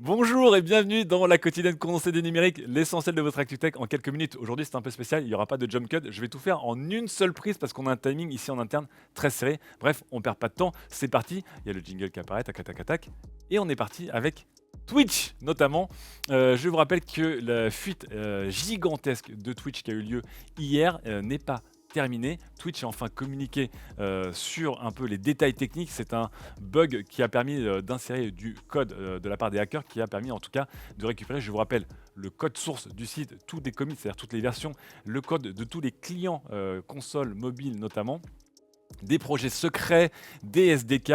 Bonjour et bienvenue dans la quotidienne condensée des numériques, l'essentiel de votre ActuTech en quelques minutes. Aujourd'hui, c'est un peu spécial, il n'y aura pas de jump cut. Je vais tout faire en une seule prise parce qu'on a un timing ici en interne très serré. Bref, on perd pas de temps, c'est parti. Il y a le jingle qui apparaît, tac, tac, tac, tac. Et on est parti avec Twitch notamment. Je vous rappelle que la fuite gigantesque de Twitch qui a eu lieu hier n'est pas terminée. Twitch a enfin communiqué sur un peu les détails techniques. C'est un bug qui a permis d'insérer du code de la part des hackers, qui a permis en tout cas de récupérer, je vous rappelle, le code source du site, tous les commits, c'est-à-dire toutes les versions, le code de tous les clients consoles mobiles notamment, des projets secrets, des SDK,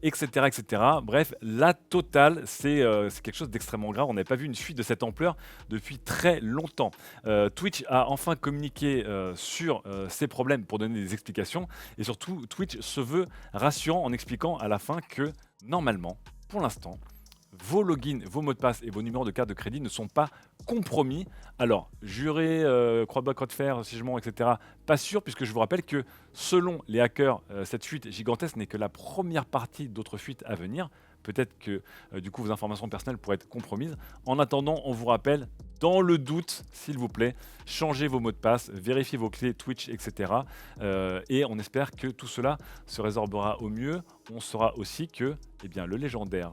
etc. etc. Bref, la totale, c'est quelque chose d'extrêmement grave. On n'avait pas vu une fuite de cette ampleur depuis très longtemps. Twitch a enfin communiqué sur ces problèmes pour donner des explications. Et surtout, Twitch se veut rassurant en expliquant à la fin que, normalement, pour l'instant, vos logins, vos mots de passe et vos numéros de carte de crédit ne sont pas compromis. Alors, juré, croix-bas, croix de fer, sigement, etc. Pas sûr, puisque je vous rappelle que selon les hackers, cette fuite gigantesque n'est que la première partie d'autres fuites à venir. Peut-être que du coup vos informations personnelles pourraient être compromises. En attendant, on vous rappelle, dans le doute, s'il vous plaît, changez vos mots de passe, vérifiez vos clés Twitch, etc. Et on espère que tout cela se résorbera au mieux. On saura aussi que eh bien, le légendaire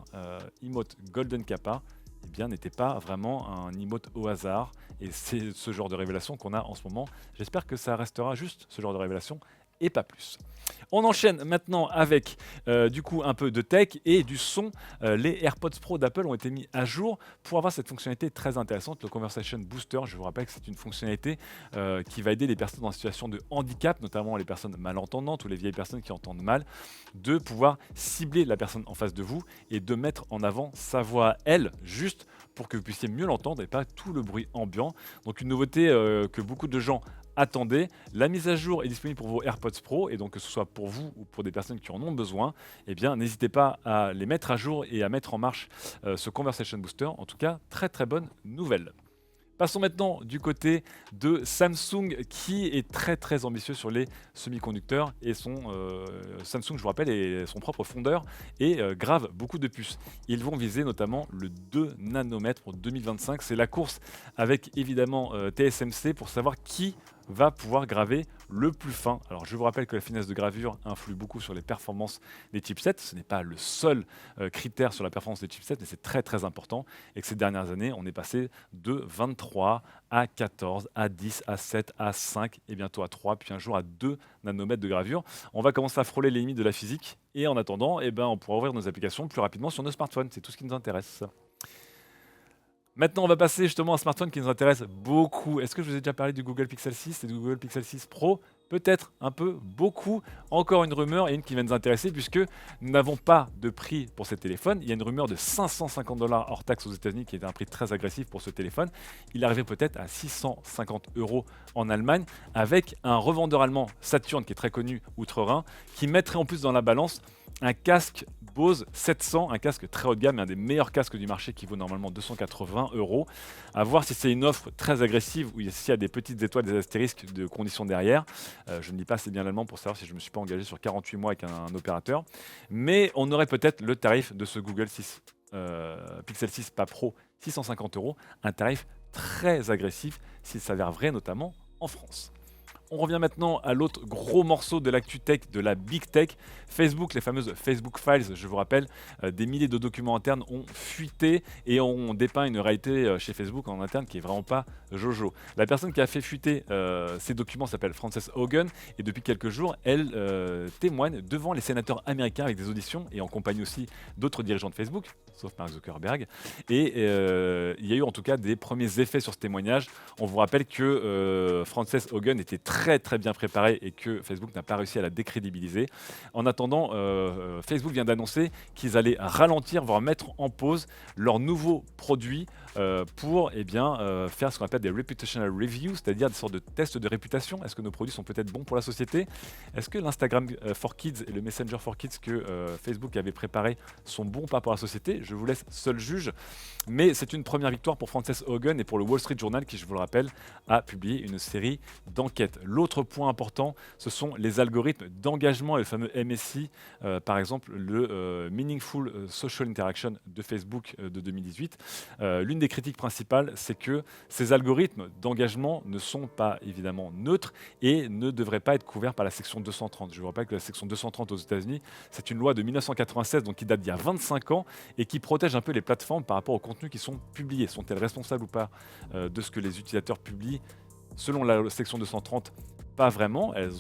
emote Golden Kappa eh bien, n'était pas vraiment un emote au hasard. Et c'est ce genre de révélation qu'on a en ce moment. J'espère que ça restera juste ce genre de révélation et pas plus. On enchaîne maintenant avec du coup un peu de tech et du son. Les AirPods Pro d'Apple ont été mis à jour pour avoir cette fonctionnalité très intéressante, le Conversation Booster. Je vous rappelle que c'est une fonctionnalité qui va aider les personnes en situation de handicap, notamment les personnes malentendantes ou les vieilles personnes qui entendent mal, de pouvoir cibler la personne en face de vous et de mettre en avant sa voix à elle, juste pour que vous puissiez mieux l'entendre et pas tout le bruit ambiant. Donc une nouveauté que beaucoup de gens attendez, la mise à jour est disponible pour vos AirPods Pro et donc que ce soit pour vous ou pour des personnes qui en ont besoin, eh bien n'hésitez pas à les mettre à jour et à mettre en marche ce Conversation Booster. En tout cas, très très bonne nouvelle. Passons maintenant du côté de Samsung qui est très très ambitieux sur les semi-conducteurs et Samsung, je vous rappelle, est son propre fondeur et grave beaucoup de puces. Ils vont viser notamment le 2 nanomètres pour 2025. C'est la course avec évidemment TSMC pour savoir qui va pouvoir graver le plus fin. Alors je vous rappelle que la finesse de gravure influe beaucoup sur les performances des chipsets. Ce n'est pas le seul critère sur la performance des chipsets, mais c'est très très important. Et que ces dernières années, on est passé de 23 à 14, à 10, à 7, à 5 et bientôt à 3, puis un jour à 2 nanomètres de gravure. On va commencer à frôler les limites de la physique. Et en attendant, eh ben, on pourra ouvrir nos applications plus rapidement sur nos smartphones. C'est tout ce qui nous intéresse. Maintenant, on va passer justement à un smartphone qui nous intéresse beaucoup. Est-ce que je vous ai déjà parlé du Google Pixel 6 et du Google Pixel 6 Pro? Peut-être un peu, beaucoup. Encore une rumeur et une qui va nous intéresser puisque nous n'avons pas de prix pour ces téléphones. Il y a une rumeur de 550 $ hors taxe aux États-Unis qui est un prix très agressif pour ce téléphone. Il arriverait peut-être à 650 € en Allemagne avec un revendeur allemand, Saturn, qui est très connu outre-Rhin, qui mettrait en plus dans la balance un casque Bose 700, un casque très haut de gamme, un des meilleurs casques du marché qui vaut normalement 280 €. À voir si c'est une offre très agressive ou s'il y a des petites étoiles, des astérisques de conditions derrière. Je ne lis pas assez bien l'allemand pour savoir si je ne me suis pas engagé sur 48 mois avec un opérateur. Mais on aurait peut-être le tarif de ce Google 6, Pixel 6 pas Pro, 650 €, un tarif très agressif s'il s'avère vrai notamment en France. On revient maintenant à l'autre gros morceau de l'actu tech, de la big tech. Facebook, les fameuses Facebook Files, je vous rappelle, des milliers de documents internes ont fuité et ont dépeint une réalité chez Facebook en interne qui est vraiment pas jojo. La personne qui a fait fuiter ces documents s'appelle Frances Haugen et depuis quelques jours, elle témoigne devant les sénateurs américains avec des auditions et en compagnie aussi d'autres dirigeants de Facebook, sauf Mark Zuckerberg. Et il y a eu en tout cas des premiers effets sur ce témoignage. On vous rappelle que Frances Haugen était très très bien préparée et que Facebook n'a pas réussi à la décrédibiliser. En attendant, Facebook vient d'annoncer qu'ils allaient ralentir, voire mettre en pause leurs nouveaux produits pour faire ce qu'on appelle des reputational reviews, c'est-à-dire des sortes de tests de réputation. Est-ce que nos produits sont peut-être bons pour la société? Est-ce que l'Instagram for Kids et le Messenger for Kids que Facebook avait préparé sont bons ou pas pour la société? Je vous laisse seul juge. Mais c'est une première victoire pour Frances Haugen et pour le Wall Street Journal qui, je vous le rappelle, a publié une série d'enquêtes. L'autre point important, ce sont les algorithmes d'engagement et le fameux MSI, par exemple le Meaningful Social Interaction de Facebook de 2018. L'une des critiques principales, c'est que ces algorithmes d'engagement ne sont pas évidemment neutres et ne devraient pas être couverts par la section 230. Je vous rappelle que la section 230 aux États-Unis, c'est une loi de 1996, donc qui date d'il y a 25 ans et qui protège un peu les plateformes par rapport aux contenus qui sont publiés. Sont-elles responsables ou pas de ce que les utilisateurs publient? Selon la section 230, pas vraiment. Elles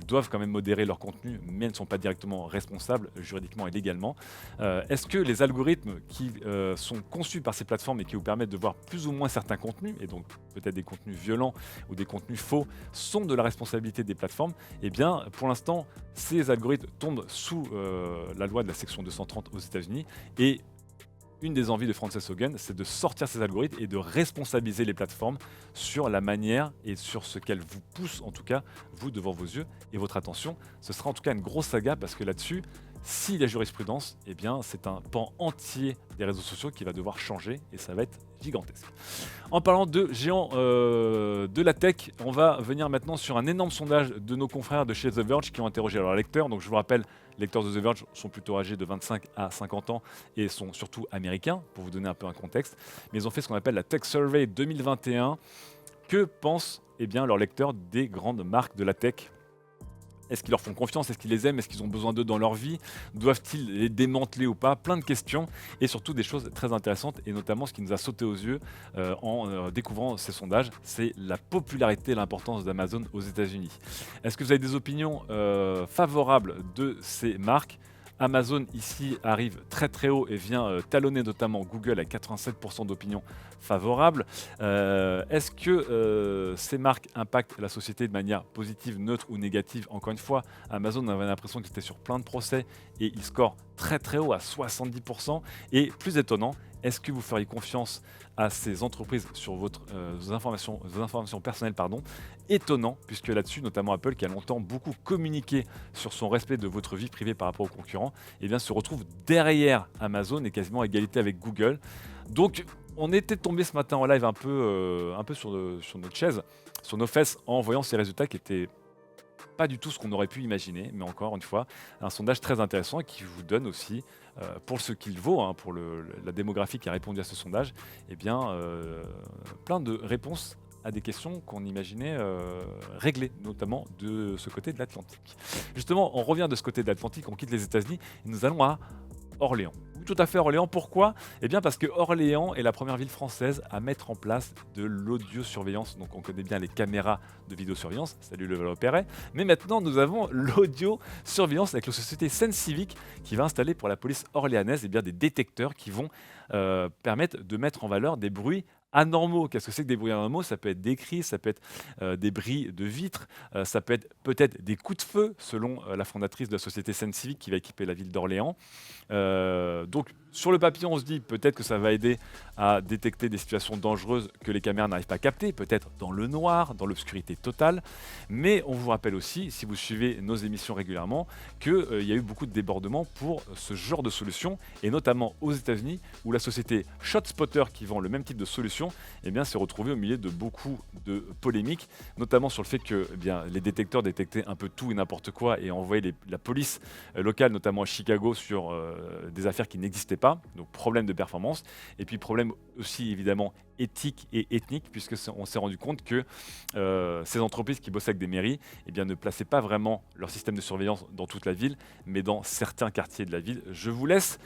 doivent quand même modérer leur contenu, mais elles ne sont pas directement responsables juridiquement et légalement. Est-ce que les algorithmes qui sont conçus par ces plateformes et qui vous permettent de voir plus ou moins certains contenus, et donc peut-être des contenus violents ou des contenus faux, sont de la responsabilité des plateformes? Eh bien, pour l'instant, ces algorithmes tombent sous la loi de la section 230 aux États-Unis et une des envies de Frances Haugen, c'est de sortir ces algorithmes et de responsabiliser les plateformes sur la manière et sur ce qu'elles vous poussent, en tout cas, vous, devant vos yeux et votre attention. Ce sera en tout cas une grosse saga parce que là-dessus, s'il y a jurisprudence, eh bien, c'est un pan entier des réseaux sociaux qui va devoir changer et ça va être gigantesque. En parlant de géants de la tech, on va venir maintenant sur un énorme sondage de nos confrères de chez The Verge qui ont interrogé leurs lecteurs. Donc je vous rappelle, les lecteurs de The Verge sont plutôt âgés de 25 à 50 ans et sont surtout américains, pour vous donner un peu un contexte. Mais ils ont fait ce qu'on appelle la Tech Survey 2021. Que pensent leurs lecteurs des grandes marques de la tech? Est-ce qu'ils leur font confiance? Est-ce qu'ils les aiment? Est-ce qu'ils ont besoin d'eux dans leur vie? Doivent-ils les démanteler ou pas? Plein de questions et surtout des choses très intéressantes et notamment ce qui nous a sauté aux yeux en découvrant ces sondages, c'est la popularité et l'importance d'Amazon aux États-Unis. Est-ce que vous avez des opinions favorables de ces marques? Amazon ici arrive très très haut et vient talonner notamment Google à 87% d'opinions favorables. Est-ce que ces marques impactent la société de manière positive, neutre ou négative? Encore une fois, Amazon avait l'impression qu'ils étaient sur plein de procès et ils scorent très très haut à 70%. Et plus étonnant, est-ce que vous feriez confiance à ces entreprises sur vos informations personnelles, étonnant, puisque là-dessus, notamment Apple, qui a longtemps beaucoup communiqué sur son respect de votre vie privée par rapport aux concurrents, se retrouve derrière Amazon et quasiment à égalité avec Google. Donc, on était tombé ce matin en live un peu sur notre chaise, sur nos fesses, en voyant ces résultats qui étaient pas du tout ce qu'on aurait pu imaginer, mais encore une fois, un sondage très intéressant et qui vous donne aussi, pour ce qu'il vaut, pour la démographie qui a répondu à ce sondage, plein de réponses à des questions qu'on imaginait réglées, notamment de ce côté de l'Atlantique. Justement, on revient de ce côté de l'Atlantique, on quitte les États-Unis et nous allons à Orléans. Oui, tout à fait, Orléans. Pourquoi? Eh bien parce que Orléans est la première ville française à mettre en place de l'audiosurveillance. Donc on connaît bien les caméras de vidéosurveillance, salut le Levallois-Perret, mais maintenant nous avons l'audiosurveillance avec la société SenCivic qui va installer pour la police orléanaise des détecteurs qui vont permettre de mettre en valeur des bruits anormaux. Qu'est-ce que c'est que des bruits anormaux? Ça peut être des cris, ça peut être des bris de vitres, ça peut être peut-être des coups de feu, selon la fondatrice de la société SenCivic qui va équiper la ville d'Orléans. Donc sur le papier, on se dit peut-être que ça va aider à détecter des situations dangereuses que les caméras n'arrivent pas à capter, peut-être dans le noir, dans l'obscurité totale. Mais on vous rappelle aussi, si vous suivez nos émissions régulièrement, qu'il y a eu beaucoup de débordements pour ce genre de solution, et notamment aux États-Unis, où la société ShotSpotter, qui vend le même type de solution, s'est retrouvée au milieu de beaucoup de polémiques, notamment sur le fait que les détecteurs détectaient un peu tout et n'importe quoi et envoyaient la police locale, notamment à Chicago, sur des affaires qui n'existaient pas. Donc problème de performance, et puis problème aussi évidemment éthique et ethnique, puisque on s'est rendu compte que ces entreprises qui bossaient avec des mairies ne plaçaient pas vraiment leur système de surveillance dans toute la ville, mais dans certains quartiers de la ville. Je vous laisse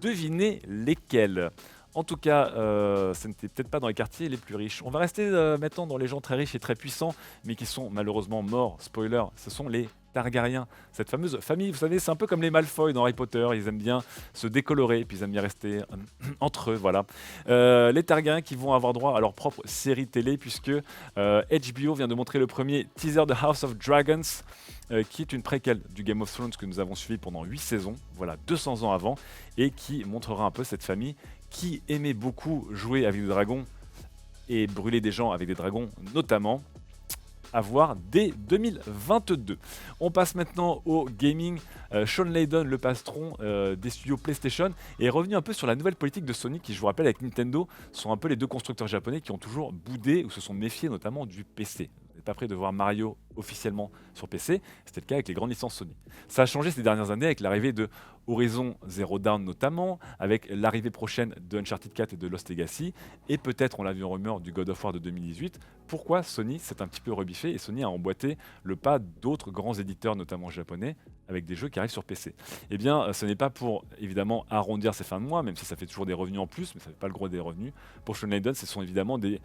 deviner lesquels. En tout cas, ce n'était peut-être pas dans les quartiers les plus riches. On va rester maintenant dans les gens très riches et très puissants, mais qui sont malheureusement morts. Spoiler, ce sont les Targaryens. Cette fameuse famille, vous savez, c'est un peu comme les Malfoy dans Harry Potter. Ils aiment bien se décolorer, puis ils aiment bien rester entre eux, voilà. Les Targaryens qui vont avoir droit à leur propre série télé, puisque HBO vient de montrer le premier teaser de House of Dragons, qui est une préquelle du Game of Thrones que nous avons suivi pendant 8 saisons, voilà, 200 ans avant, et qui montrera un peu cette famille qui aimait beaucoup jouer avec des dragons et brûler des gens avec des dragons, notamment, à voir dès 2022. On passe maintenant au gaming. Sean Layden, le patron des studios PlayStation, est revenu un peu sur la nouvelle politique de Sony, qui, je vous rappelle, avec Nintendo, sont un peu les deux constructeurs japonais qui ont toujours boudé ou se sont méfiés notamment du PC. Vous n'êtes pas prêt de voir Mario officiellement sur PC. C'était le cas avec les grandes licences Sony. Ça a changé ces dernières années avec l'arrivée de Horizon Zero Dawn notamment, avec l'arrivée prochaine de Uncharted 4 et de Lost Legacy, et peut-être, on l'a vu en rumeur, du God of War de 2018. Pourquoi Sony s'est un petit peu rebiffé et Sony a emboîté le pas d'autres grands éditeurs, notamment japonais, avec des jeux qui arrivent sur PC? Eh bien, ce n'est pas pour, évidemment, arrondir ses fins de mois, même si ça fait toujours des revenus en plus, mais ça ne fait pas le gros des revenus. Pour Sean Layden, ce sont évidemment des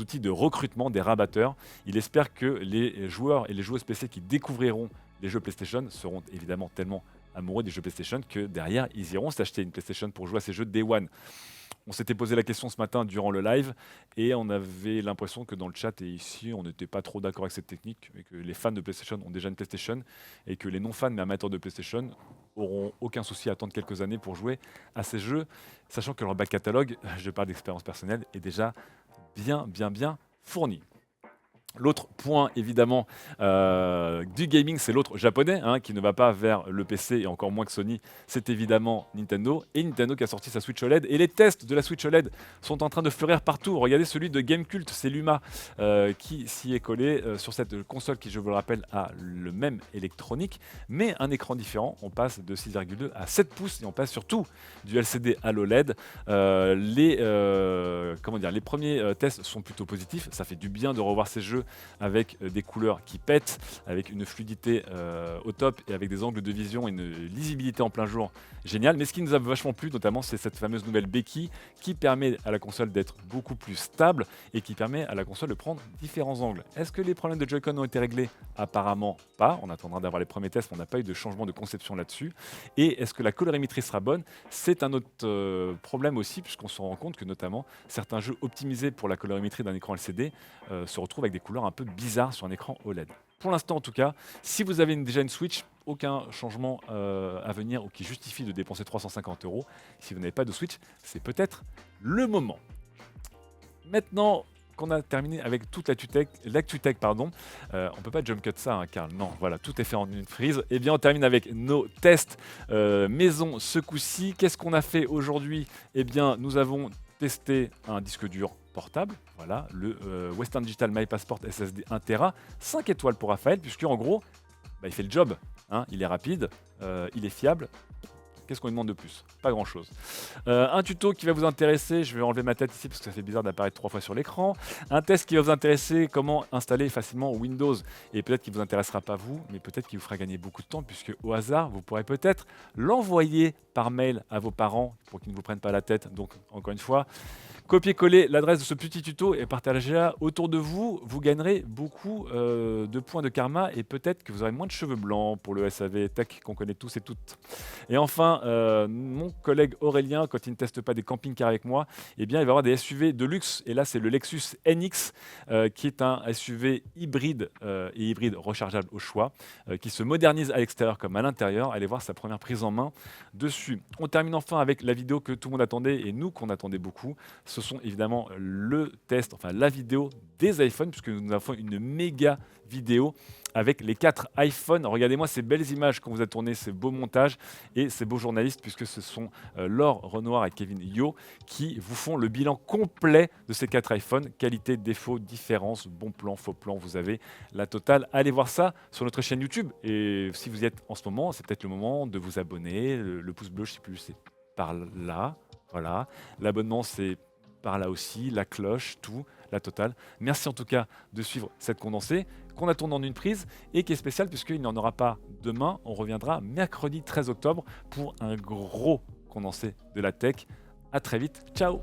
outils de recrutement, des rabatteurs. Il espère que les joueurs et les joueuses PC qui découvriront les jeux PlayStation seront évidemment tellement amoureux des jeux PlayStation que derrière, ils iront s'acheter une PlayStation pour jouer à ces jeux Day One. On s'était posé la question ce matin durant le live et on avait l'impression que dans le chat et ici, on n'était pas trop d'accord avec cette technique, et que les fans de PlayStation ont déjà une PlayStation et que les non-fans mais amateurs de PlayStation auront aucun souci à attendre quelques années pour jouer à ces jeux, sachant que leur back catalogue, je parle d'expérience personnelle, est déjà bien fourni. L'autre point évidemment du gaming, c'est l'autre japonais hein, qui ne va pas vers le PC et encore moins que Sony, c'est évidemment Nintendo. Et Nintendo qui a sorti sa Switch OLED et les tests de la Switch OLED sont en train de fleurir partout. Regardez celui de Gamecult, c'est Luma qui s'y est collé sur cette console qui, je vous le rappelle, a le même électronique mais un écran différent. On passe de 6,2 à 7 pouces et on passe surtout du LCD à l'OLED. Les premiers tests sont plutôt positifs, ça fait du bien de revoir ces jeux avec des couleurs qui pètent, avec une fluidité au top et avec des angles de vision et une lisibilité en plein jour génial. Mais ce qui nous a vachement plu notamment, c'est cette fameuse nouvelle béquille qui permet à la console d'être beaucoup plus stable et qui permet à la console de prendre différents angles. Est-ce que les problèmes de Joy-Con ont été réglés? Apparemment pas, on attendra d'avoir les premiers tests, mais on n'a pas eu de changement de conception là-dessus. Et est-ce que la colorimétrie sera bonne? C'est un autre problème aussi, puisqu'on se rend compte que notamment certains jeux optimisés pour la colorimétrie d'un écran LCD se retrouvent avec des couleurs un peu bizarres sur un écran OLED. Pour l'instant en tout cas, si vous avez déjà une Switch, aucun changement à venir ou qui justifie de dépenser 350 €. Si vous n'avez pas de Switch, c'est peut-être le moment. Maintenant qu'on a terminé avec toute l'actu tech, on peut pas jump cut ça, hein, Karl. Non, voilà, tout est fait en une frise. Eh bien, on termine avec nos tests maison ce coup-ci. Qu'est-ce qu'on a fait aujourd'hui? Eh bien, nous avons testé un disque dur portable, voilà, le Western Digital My Passport SSD 1 Tera, 5 étoiles pour Raphaël, puisque en gros, il fait le job, hein, il est rapide, il est fiable. Qu'est-ce qu'on lui demande de plus? Pas grand-chose. Un tuto qui va vous intéresser, je vais enlever ma tête ici parce que ça fait bizarre d'apparaître 3 fois sur l'écran. Un test qui va vous intéresser, comment installer facilement Windows. Et peut-être qu'il ne vous intéressera pas vous, mais peut-être qu'il vous fera gagner beaucoup de temps, puisque au hasard, vous pourrez peut-être l'envoyer par mail à vos parents pour qu'ils ne vous prennent pas la tête. Donc, encore une fois, copiez-coller l'adresse de ce petit tuto et partagez-la autour de vous. Vous gagnerez beaucoup de points de karma et peut-être que vous aurez moins de cheveux blancs pour le SAV Tech qu'on connaît tous et toutes. Et enfin, mon collègue Aurélien, quand il ne teste pas des camping-cars avec moi, eh bien, il va avoir des SUV de luxe. Et là, c'est le Lexus NX qui est un SUV hybride et hybride rechargeable au choix, qui se modernise à l'extérieur comme à l'intérieur. Allez voir sa première prise en main dessus. On termine enfin avec la vidéo que tout le monde attendait et nous qu'on attendait beaucoup. Ce sont évidemment le test, enfin la vidéo des iPhones, puisque nous avons une méga vidéo avec les 4 iPhones. Regardez-moi ces belles images qu'on vous a tournées, ces beaux montages et ces beaux journalistes, puisque ce sont Laure Renoir et Kevin Yo qui vous font le bilan complet de ces 4 iPhones. Qualité, défaut, différence, bon plan, faux plan, vous avez la totale. Allez voir ça sur notre chaîne YouTube. Et si vous y êtes en ce moment, c'est peut-être le moment de vous abonner. Le pouce bleu, je ne sais plus, c'est par là. Voilà. L'abonnement, c'est par là aussi, la cloche, tout, la totale. Merci en tout cas de suivre cette condensée qu'on a tournée en une prise et qui est spéciale puisqu'il n'y en aura pas demain. On reviendra mercredi 13 octobre pour un gros condensé de la tech. À très vite. Ciao!